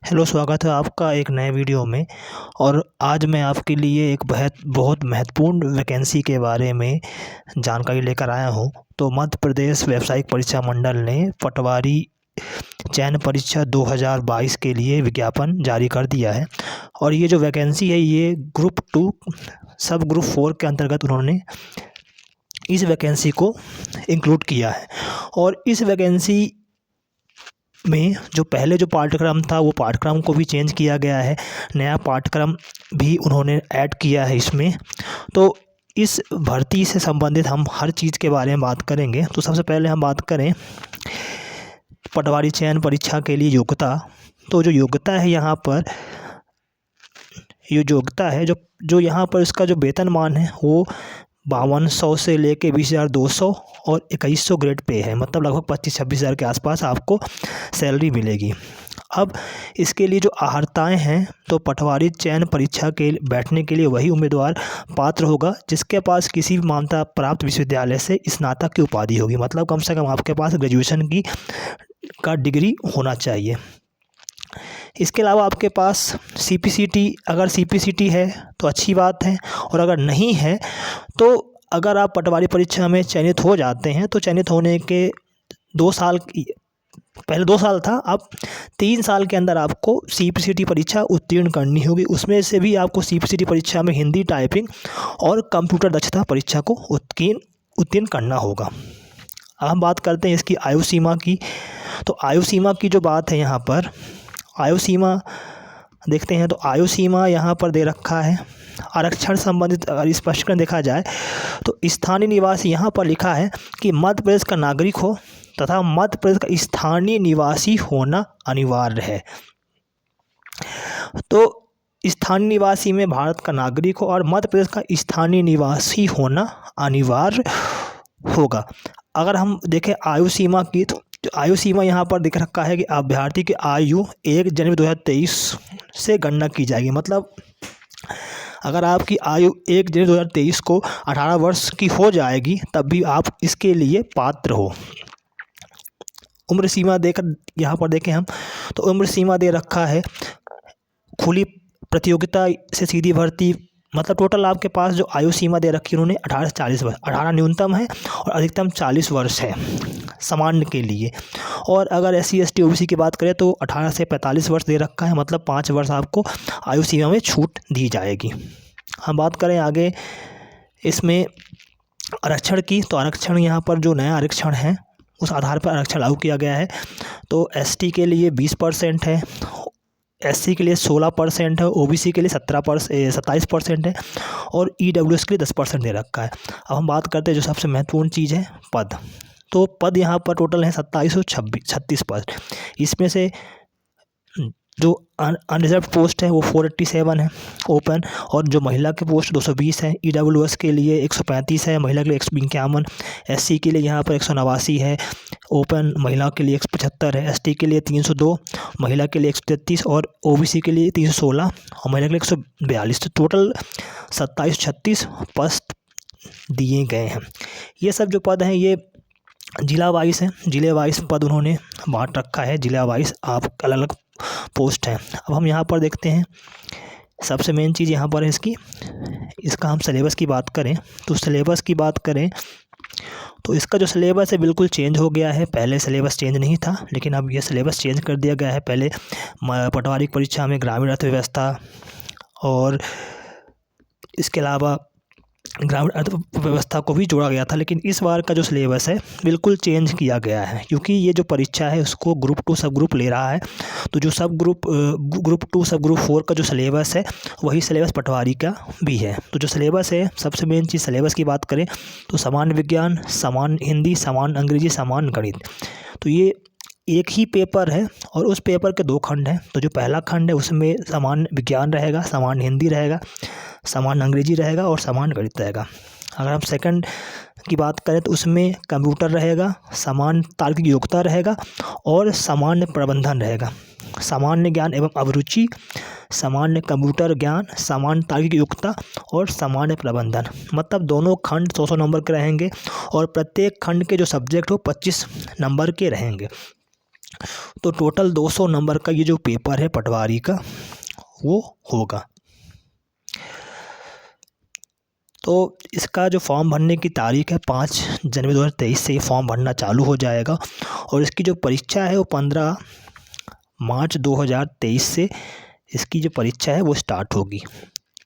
Hello, स्वागत है आपका एक नए वीडियो में। और आज मैं आपके लिए एक बहुत महत्वपूर्ण वैकेंसी के बारे में जानकारी लेकर आया हूं। तो मध्य प्रदेश व्यावसायिक परीक्षा मंडल ने पटवारी चयन परीक्षा 2022 के लिए विज्ञापन जारी कर दिया है। और ये जो वैकेंसी है ये ग्रुप 2 सब ग्रुप 4 के अंतर्गत उन्होंने इस वैकेंसी को इंक्लूड किया है। और इस वैकेंसी में जो पहले जो पाठ्यक्रम था वो पाठ्यक्रम को भी चेंज किया गया है, नया पाठ्यक्रम भी उन्होंने ऐड किया है इसमें। तो इस भर्ती से संबंधित हम हर चीज़ के बारे में बात करेंगे। तो सबसे पहले हम बात करें पटवारी चयन परीक्षा के लिए योग्यता। तो जो योग्यता है यहाँ पर, ये योग्यता है जो यहाँ पर इसका जो वेतनमान है वो 5200 से लेके 20,200 और 2100 ग्रेड पे है। मतलब लगभग 25-26 हज़ार के आसपास आपको सैलरी मिलेगी। अब इसके लिए जो अहर्ताएँ हैं, तो पटवारी चयन परीक्षा के बैठने के लिए वही उम्मीदवार पात्र होगा जिसके पास किसी भी मान्यता प्राप्त विश्वविद्यालय से स्नातक की उपाधि होगी। मतलब कम से कम आपके पास ग्रेजुएशन का डिग्री होना चाहिए। इसके अलावा आपके पास सीपीसीटी, अगर सीपीसीटी है तो अच्छी बात है, और अगर नहीं है तो अगर आप पटवारी परीक्षा में चयनित हो जाते हैं तो चयनित होने के 2 साल, पहले 2 साल था, अब 3 साल के अंदर आपको सीपीसीटी परीक्षा उत्तीर्ण करनी होगी। उसमें से भी आपको सीपीसीटी परीक्षा में हिंदी टाइपिंग और कंप्यूटर दक्षता परीक्षा को उत्तीर्ण करना होगा। अब हम बात करते हैं इसकी आयु सीमा की। तो आयु सीमा की जो बात है, यहाँ पर आयु सीमा देखते हैं। तो आयु सीमा यहाँ पर दे रखा है। आरक्षण संबंधित अगर स्पष्टीकरण देखा जाए तो स्थानीय निवासी, यहाँ पर लिखा है कि मध्य प्रदेश का नागरिक हो तथा मध्य प्रदेश का स्थानीय निवासी होना अनिवार्य है। तो स्थानीय निवासी में भारत का नागरिक हो और मध्य प्रदेश का स्थानीय निवासी होना अनिवार्य होगा। अगर हम देखें आयु सीमा की, तो आयु सीमा यहाँ पर दिख रखा है कि अभ्यर्थी की आयु 1 जनवरी 2023 से गणना की जाएगी। मतलब अगर आपकी आयु 1 जनवरी 2023 को 18 वर्ष की हो जाएगी तब भी आप इसके लिए पात्र हो। उम्र सीमा देकर यहाँ पर देखें हम, तो उम्र सीमा दे रखा है खुली प्रतियोगिता से सीधी भर्ती। मतलब टोटल आपके पास जो आयु सीमा दे रखी है उन्होंने 18 से 40 वर्ष, 18 न्यूनतम है और अधिकतम 40 वर्ष है सामान्य के लिए। और अगर SC ST OBC की बात करें तो 18 से 45 वर्ष दे रखा है। मतलब 5 वर्ष आपको आयु सीमा में छूट दी जाएगी। हम बात करें आगे इसमें आरक्षण की, तो आरक्षण यहाँ पर जो नया आरक्षण है उस आधार पर आरक्षण लागू किया गया है। तो ST के लिए 20% है, SC के लिए 16% है, OBC के लिए 27% है और EWS के लिए 10% दे रखा है। अब हम बात करते हैं जो सबसे महत्वपूर्ण चीज़ है, पद। तो पद यहाँ पर टोटल है 2736 पद। इसमें से जो अनरिजर्व पोस्ट है वो 487 है ओपन, और जो महिला के पोस्ट 220 है। EWS के लिए 135 है, महिला के लिए 151, SC के लिए यहाँ पर 189 है ओपन, महिला के लिए 175 है, ST के लिए 302, महिला के लिए 133 और OBC के लिए 316 और महिला के लिए 142। तो टोटल 2736 पद दिए गए हैं। ये सब जो पद हैं ये जिला वाइज हैं, जिले वाइज पद उन्होंने बांट रखा है, जिला वाइज आप अलग अलग पोस्ट हैं। अब हम यहाँ पर देखते हैं, सबसे मेन चीज़ यहाँ पर है इसका हम सिलेबस की बात करें। तो सिलेबस की बात करें तो इसका जो सिलेबस है बिल्कुल चेंज हो गया है। पहले सिलेबस चेंज नहीं था, लेकिन अब ये सिलेबस चेंज कर दिया गया है। पहले पटवारी परीक्षा में ग्रामीण अर्थव्यवस्था और इसके अलावा ग्रामीण अर्थव्यवस्था को भी जोड़ा गया था, लेकिन इस बार का जो सिलेबस है बिल्कुल चेंज किया गया है, क्योंकि ये जो परीक्षा है उसको ग्रुप 2 सब ग्रुप ले रहा है। तो जो ग्रुप 2 सब ग्रुप 4 का जो सिलेबस है वही सिलेबस पटवारी का भी है। तो जो सिलेबस है, सबसे मेन चीज़ सिलेबस की बात करें तो सामान्य विज्ञान, सामान्य हिंदी, सामान्य अंग्रेजी, सामान्य गणित। तो ये एक ही पेपर है और उस पेपर के 2 खंड हैं। तो जो पहला खंड है उसमें सामान्य विज्ञान रहेगा, सामान्य हिंदी रहेगा, सामान्य अंग्रेजी रहेगा और सामान्य गणित रहेगा। अगर हम सेकंड की बात करें तो उसमें कंप्यूटर रहेगा, सामान्य तार्किक योग्यता रहेगा और सामान्य प्रबंधन रहेगा। सामान्य ज्ञान एवं अभिरुचि, सामान्य कंप्यूटर ज्ञान, सामान्य तार्किक योग्यता और सामान्य प्रबंधन। मतलब दोनों खंड 100 नंबर के रहेंगे और प्रत्येक खंड के जो सब्जेक्ट हो 25 नंबर के रहेंगे। तो टोटल 200 नंबर का ये जो पेपर है पटवारी का वो होगा। तो इसका जो फॉर्म भरने की तारीख़ है 5 जनवरी 2023 से ये फॉर्म भरना चालू हो जाएगा और इसकी जो परीक्षा है वो 15 मार्च 2023 से इसकी जो परीक्षा है वो स्टार्ट होगी।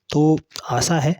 तो आशा है